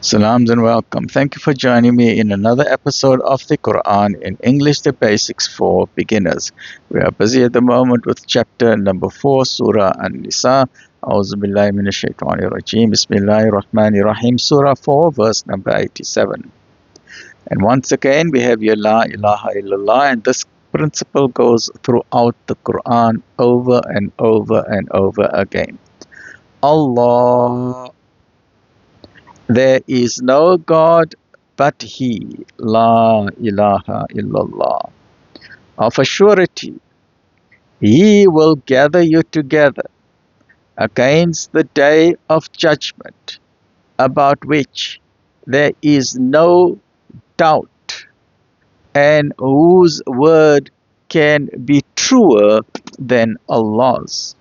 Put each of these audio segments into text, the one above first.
Salams and welcome. Thank you for joining me in another episode of the Quran in English, the basics for beginners. We are busy at the moment with chapter number 4, Surah An-Nisa. A'udhu billahi minash shaitanir rajeem. Bismillahir Rahmanir Rahim. Surah 4, verse number 87. And once again, we have Ya La ilaha illallah, and this principle goes throughout the Quran over and over and over again. Allah. There is no God but He, La ilaha illallah. Of a surety, He will gather you together against the day of judgment, about which there is no doubt, and whose word can be truer than Allah's.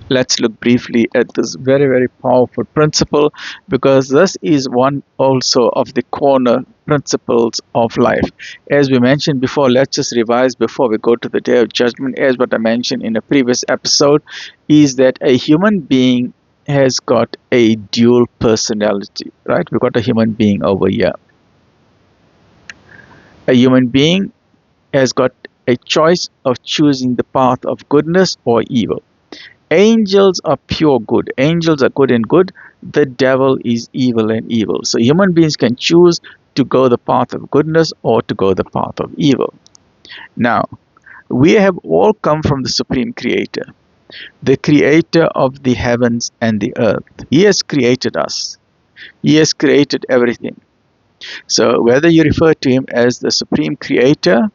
Let's look briefly at this very, very powerful principle, because this is one also of the corner principles of life. As we mentioned before, let's just revise before we go to the day of judgment. As what I mentioned in a previous episode, is that a human being has got a dual personality, right? We've got a human being over here. A human being has got a choice of choosing the path of goodness or evil. Angels are pure good. Angels are good and good. The devil is evil and evil. So human beings can choose to go the path of goodness or to go the path of evil. Now, we have all come from the Supreme Creator, the Creator of the heavens and the earth. He has created us. He has created everything. So whether you refer to Him as the Supreme Creator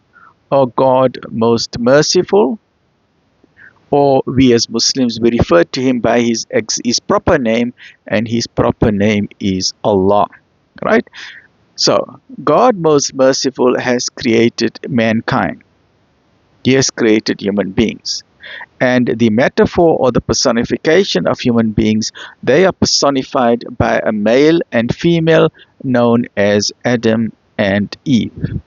or God most merciful, or we as Muslims, we refer to Him by His proper name, and His proper name is Allah, right? So, God most merciful has created mankind. He has created human beings. And the metaphor or the personification of human beings, they are personified by a male and female known as Adam and Eve.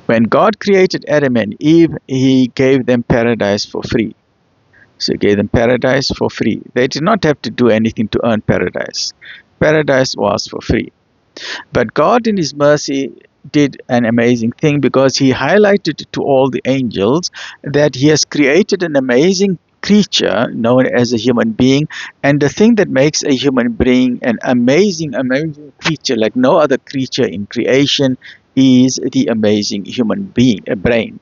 When God created Adam and Eve, He gave them paradise for free. So He gave them paradise for free. They did not have to do anything to earn paradise. Paradise was for free. But God in His mercy did an amazing thing, because He highlighted to all the angels that He has created an amazing creature known as a human being. And the thing that makes a human being an amazing creature like no other creature in creation is the amazing human being, a brain.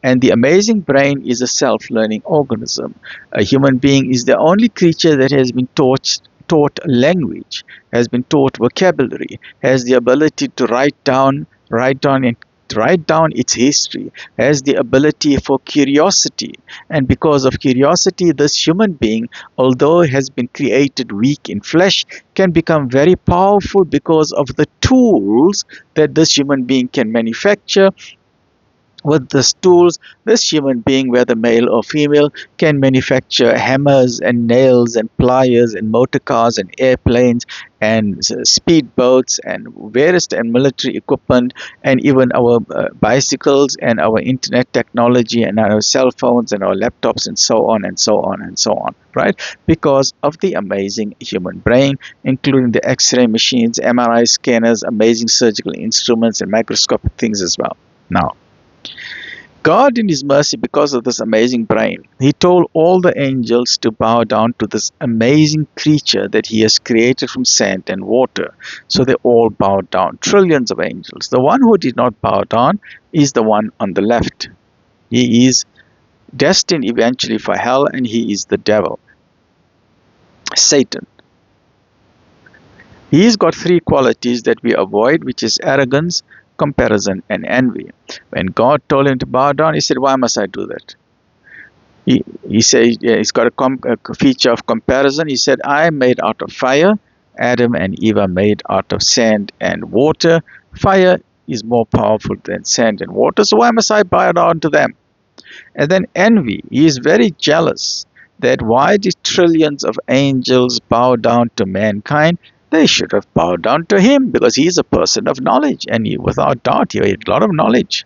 And the amazing brain is a self-learning organism. A human being is the only creature that has been taught language, has been taught vocabulary, has the ability to write down its history, has the ability for curiosity. And because of curiosity, this human being, although has been created weak in flesh, can become very powerful because of the tools that this human being can manufacture. With these tools, this human being, whether male or female, can manufacture hammers and nails and pliers and motor cars and airplanes and speedboats and various and military equipment, and even our bicycles and our internet technology and our cell phones and our laptops and so on and so on and so on, right? Because of the amazing human brain, including the X-ray machines, MRI scanners, amazing surgical instruments, and microscopic things as well. Now, God in His mercy, because of this amazing brain, He told all the angels to bow down to this amazing creature that He has created from sand and water. So they all bowed down, trillions of angels. The one who did not bow down is the one on the left. He is destined eventually for hell, and he is the devil, Satan. He's got three qualities that we avoid, which is arrogance, comparison, and envy. When God told him to bow down, he said, why must I do that? He said, he's got a feature of comparison. He said, I am made out of fire. Adam and Eve are made out of sand and water. Fire is more powerful than sand and water, so why must I bow down to them? And then envy. He is very jealous that why did trillions of angels bow down to mankind? They should have bowed down to Him, because He is a person of knowledge, and without doubt He had a lot of knowledge.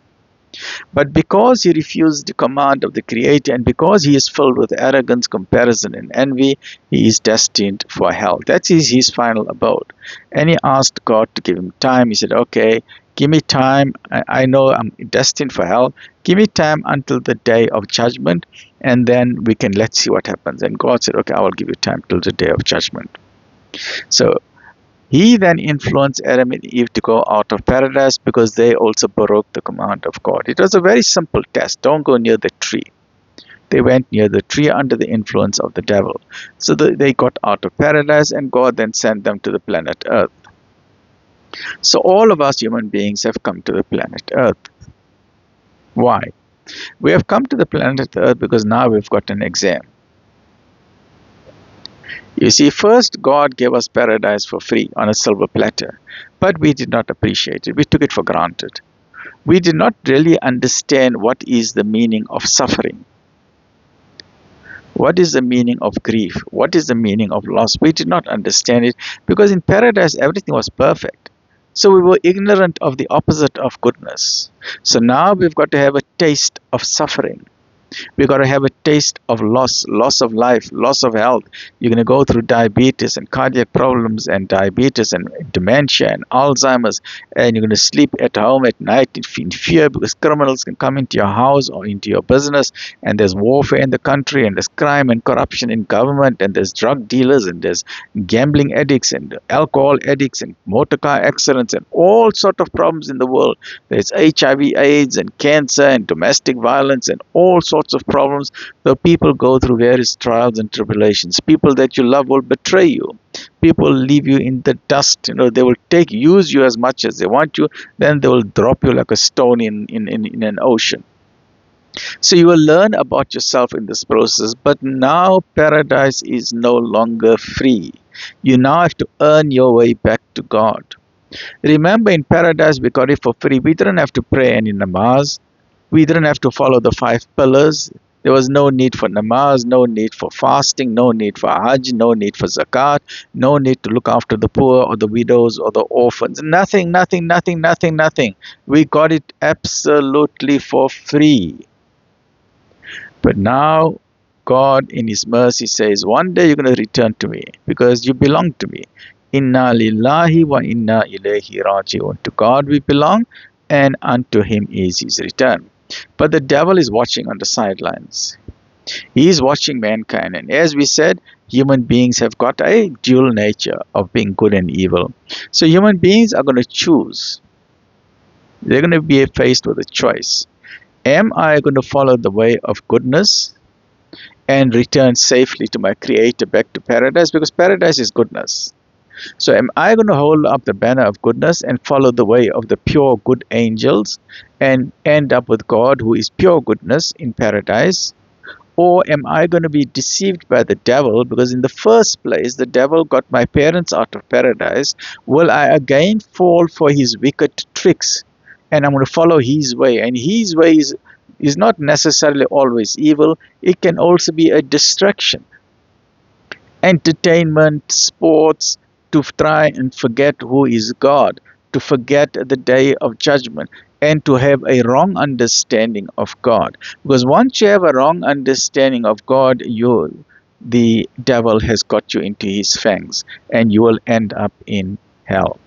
But because he refused the command of the Creator and because he is filled with arrogance, comparison, and envy, he is destined for hell. That is his final abode. And he asked God to give him time. He said, okay, give me time. I know I'm destined for hell. Give me time until the day of judgment, and then let's see what happens. And God said, okay, I will give you time till the day of judgment. So he then influenced Adam and Eve to go out of paradise because they also broke the command of God. It was a very simple test. Don't go near the tree. They went near the tree under the influence of the devil. So they got out of paradise, and God then sent them to the planet Earth. So all of us human beings have come to the planet Earth. Why? We have come to the planet Earth because now we've got an exam. You see, first God gave us paradise for free on a silver platter, but we did not appreciate it. We took it for granted. We did not really understand what is the meaning of suffering. What is the meaning of grief? What is the meaning of loss? We did not understand it because in paradise everything was perfect. So we were ignorant of the opposite of goodness. So now we've got to have a taste of suffering. We've got to have a taste of loss of life, loss of health. You're going to go through diabetes and cardiac problems and diabetes and dementia and Alzheimer's, and you're going to sleep at home at night in fear because criminals can come into your house or into your business, and there's warfare in the country, and there's crime and corruption in government, and there's drug dealers, and there's gambling addicts and alcohol addicts and motor car accidents and all sort of problems in the world. There's HIV, AIDS, and cancer and domestic violence and all sorts of problems. So people go through various trials and tribulations. People that you love will betray you. People leave you in the dust. They will use you as much as they want you. Then they will drop you like a stone in an ocean. So you will learn about yourself in this process. But now paradise is no longer free. You now have to earn your way back to God. Remember, in paradise we got it for free. We didn't have to pray any namaz. We didn't have to follow the 5 pillars. There was no need for namaz, no need for fasting, no need for hajj, no need for zakat, no need to look after the poor or the widows or the orphans. Nothing. We got it absolutely for free. But now God in His mercy says, one day you're going to return to me because you belong to me. Inna lillahi wa inna ilayhi raji'un. To God we belong, and unto Him is His return. But the devil is watching on the sidelines. He is watching mankind. And as we said, human beings have got a dual nature of being good and evil. So human beings are going to choose. They're going to be faced with a choice. Am I going to follow the way of goodness and return safely to my Creator back to paradise? Because paradise is goodness. So am I going to hold up the banner of goodness and follow the way of the pure good angels and end up with God, who is pure goodness, in paradise? Or am I going to be deceived by the devil because in the first place the devil got my parents out of paradise? Will I again fall for his wicked tricks and I'm going to follow his way? And his way is not necessarily always evil. It can also be a distraction. Entertainment, sports, to try and forget who is God, to forget the day of judgment, and to have a wrong understanding of God. Because once you have a wrong understanding of God, the devil has got you into his fangs, and you will end up in hell.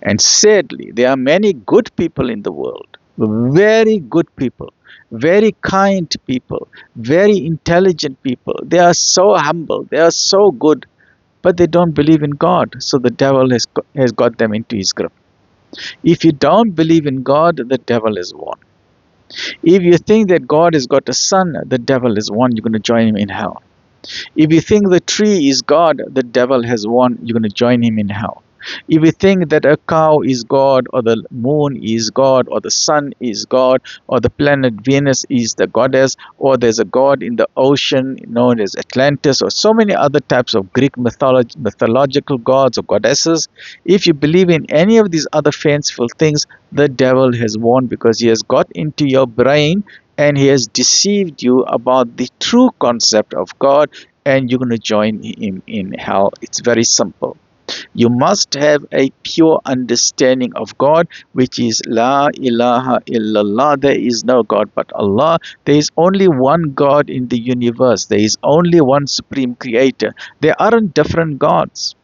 And sadly, there are many good people in the world, very good people, very kind people, very intelligent people. They are so humble, they are so good, but they don't believe in God. So the devil has got them into his grip. If you don't believe in God, the devil is won. If you think that God has got a son, the devil is won. You're going to join him in hell. If you think the tree is God, the devil has won. You're going to join him in hell. If you think that a cow is God, or the moon is God, or the sun is God, or the planet Venus is the goddess, or there's a god in the ocean known as Atlantis, or so many other types of Greek mythological gods or goddesses, if you believe in any of these other fanciful things, the devil has won, because he has got into your brain and he has deceived you about the true concept of God, and you're going to join him in hell. It's very simple. You must have a pure understanding of God, which is La ilaha illallah. There is no God but Allah. There is only one God in the universe. There is only one supreme creator. There aren't different gods.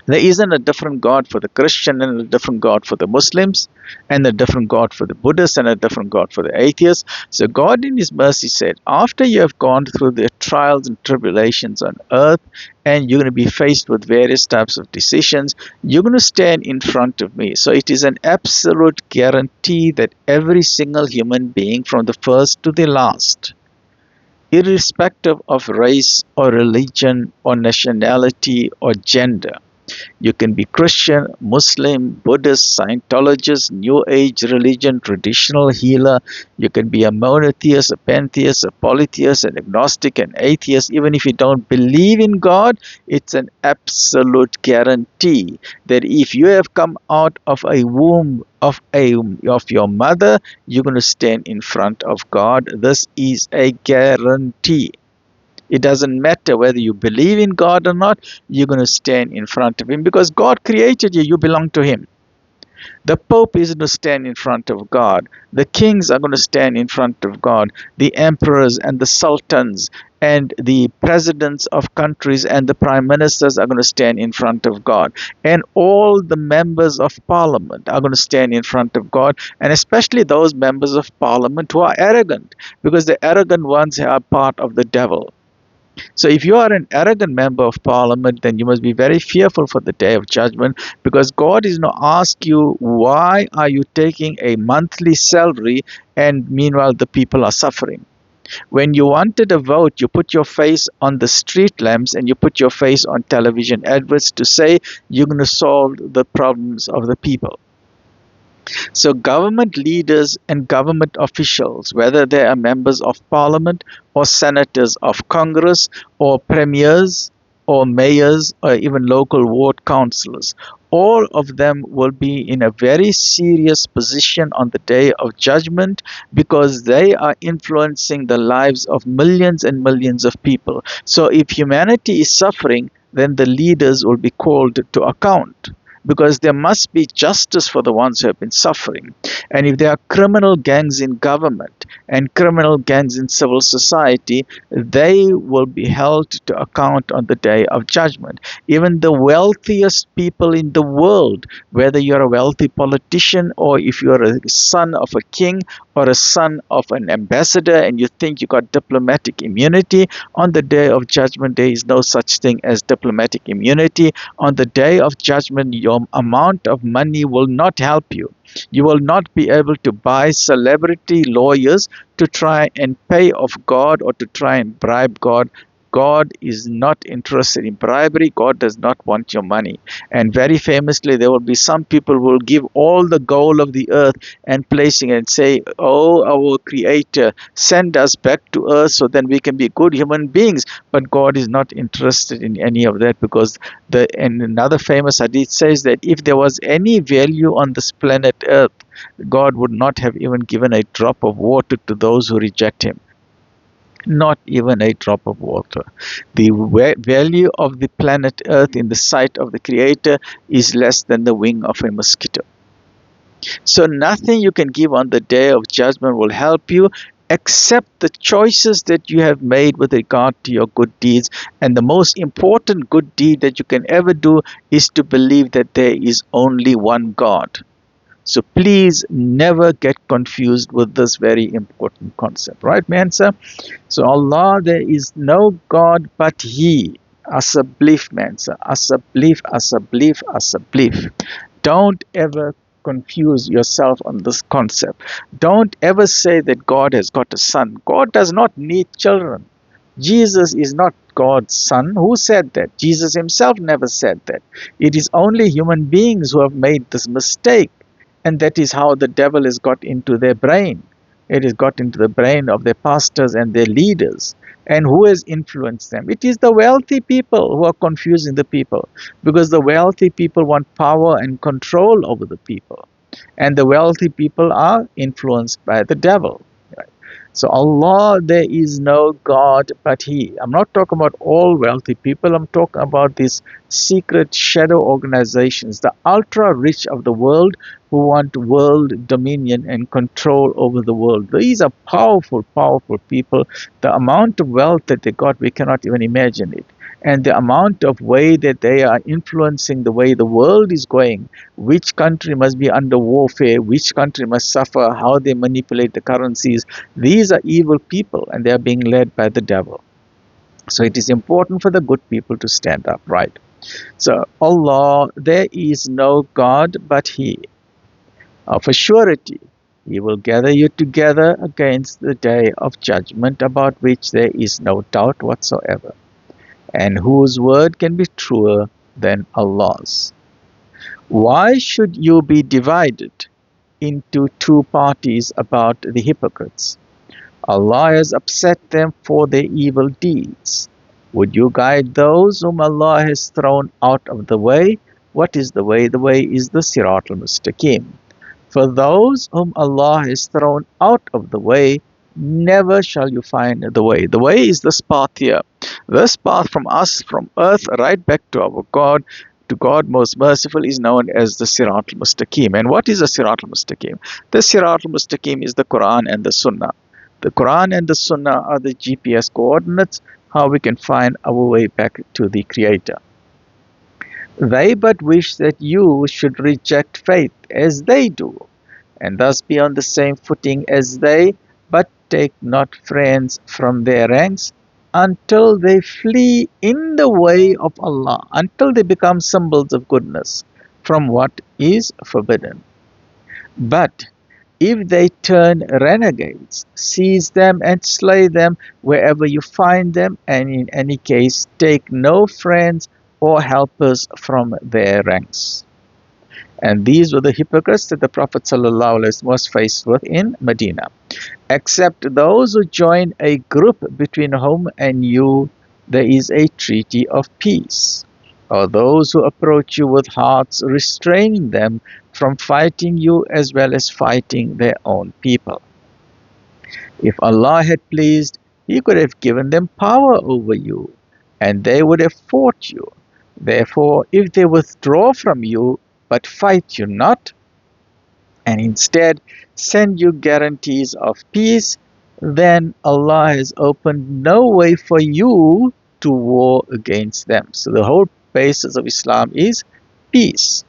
There isn't a different God for the Christian and a different God for the Muslims and a different God for the Buddhists and a different God for the atheists. So God in His mercy said, after you have gone through the trials and tribulations on earth and you're going to be faced with various types of decisions, you're going to stand in front of me. So it is an absolute guarantee that every single human being from the first to the last, irrespective of race or religion or nationality or gender, you can be Christian, Muslim, Buddhist, Scientologist, New Age religion, traditional healer. You can be a monotheist, a pantheist, a polytheist, an agnostic, an atheist. Even if you don't believe in God, it's an absolute guarantee that if you have come out of a womb of your mother, you're going to stand in front of God. This is a guarantee. It doesn't matter whether you believe in God or not, you're going to stand in front of Him because God created you, you belong to Him. The Pope is going to stand in front of God. The kings are going to stand in front of God. The emperors and the sultans and the presidents of countries and the prime ministers are going to stand in front of God. And all the members of parliament are going to stand in front of God, and especially those members of parliament who are arrogant, because the arrogant ones are part of the devil. So if you are an arrogant member of parliament, then you must be very fearful for the day of judgment, because God is going to ask you, why are you taking a monthly salary and meanwhile the people are suffering? When you wanted a vote, you put your face on the street lamps and you put your face on television adverts to say you're going to solve the problems of the people. So government leaders and government officials, whether they are members of parliament or senators of Congress or premiers or mayors or even local ward councillors, all of them will be in a very serious position on the day of judgment, because they are influencing the lives of millions and millions of people. So if humanity is suffering, then the leaders will be called to account, because there must be justice for the ones who have been suffering. And if there are criminal gangs in government and criminal gangs in civil society, they will be held to account on the day of judgment. Even the wealthiest people in the world, whether you're a wealthy politician or if you're a son of a king or a son of an ambassador and you think you got diplomatic immunity, on the day of judgment there is no such thing as diplomatic immunity. On the day of judgment, your amount of money will not help you. You will not be able to buy celebrity lawyers to try and pay off God or to try and bribe God. God is not interested in bribery. God does not want your money. And very famously, there will be some people who will give all the gold of the earth and placing it and say, oh, our Creator, send us back to earth so then we can be good human beings. But God is not interested in any of that, because and another famous hadith says that if there was any value on this planet earth, God would not have even given a drop of water to those who reject Him. Not even a drop of water. The value of the planet Earth in the sight of the Creator is less than the wing of a mosquito. So nothing you can give on the day of judgment will help you, except the choices that you have made with regard to your good deeds. And the most important good deed that you can ever do is to believe that there is only one God. So please never get confused with this very important concept. Right, man, sir? So Allah, there is no God but He. As a belief, man, sir. As a belief, as a belief, as a belief. Don't ever confuse yourself on this concept. Don't ever say that God has got a son. God does not need children. Jesus is not God's son. Who said that? Jesus Himself never said that. It is only human beings who have made this mistake. And that is how the devil has got into their brain. It has got into the brain of their pastors and their leaders. And who has influenced them? It is the wealthy people who are confusing the people, because the wealthy people want power and control over the people. And the wealthy people are influenced by the devil. Right? So Allah, there is no God but He. I'm not talking about all wealthy people. I'm talking about these secret shadow organizations, the ultra rich of the world who want world dominion and control over the world. These are powerful, powerful people. The amount of wealth that they got, we cannot even imagine it. And the amount of way that they are influencing the way the world is going, which country must be under warfare, which country must suffer, how they manipulate the currencies. These are evil people and they are being led by the devil. So it is important for the good people to stand up, right? So Allah, there is no God but He. Of a surety, He will gather you together against the day of judgment, about which there is no doubt whatsoever, and whose word can be truer than Allah's. Why should you be divided into two parties about the hypocrites? Allah has upset them for their evil deeds. Would you guide those whom Allah has thrown out of the way? What is the way? The way is the Sirat al-Mustaqim. For those whom Allah has thrown out of the way, never shall you find the way. The way is this path here. This path from us, from earth, right back to our God, to God most merciful, is known as the Sirat al-Mustaqim. And what is the Sirat al-Mustaqim? The Sirat al-Mustaqim is the Quran and the Sunnah. The Quran and the Sunnah are the GPS coordinates, how we can find our way back to the Creator. They but wish that you should reject faith as they do, and thus be on the same footing as they, but take not friends from their ranks until they flee in the way of Allah, until they become symbols of goodness from what is forbidden. But if they turn renegades, seize them and slay them wherever you find them, and in any case take no friends or helpers from their ranks. And these were the hypocrites that the Prophet ﷺ was faced with in Medina. Except those who join a group between whom and you there is a treaty of peace, or those who approach you with hearts restraining them from fighting you as well as fighting their own people. If Allah had pleased, He could have given them power over you, and they would have fought you. Therefore, if they withdraw from you, but fight you not, and instead send you guarantees of peace, then Allah has opened no way for you to war against them. So the whole basis of Islam is peace.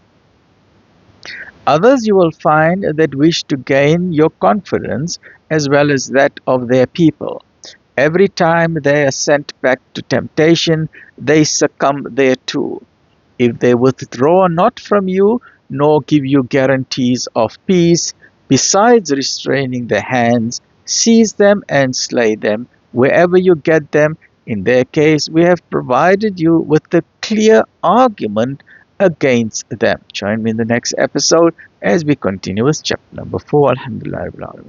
Others you will find that wish to gain your confidence as well as that of their people. Every time they are sent back to temptation, they succumb thereto. If they withdraw not from you, nor give you guarantees of peace, besides restraining their hands, seize them and slay them wherever you get them. In their case, we have provided you with the clear argument against them. Join me in the next episode as we continue with chapter number 4. Alhamdulillah.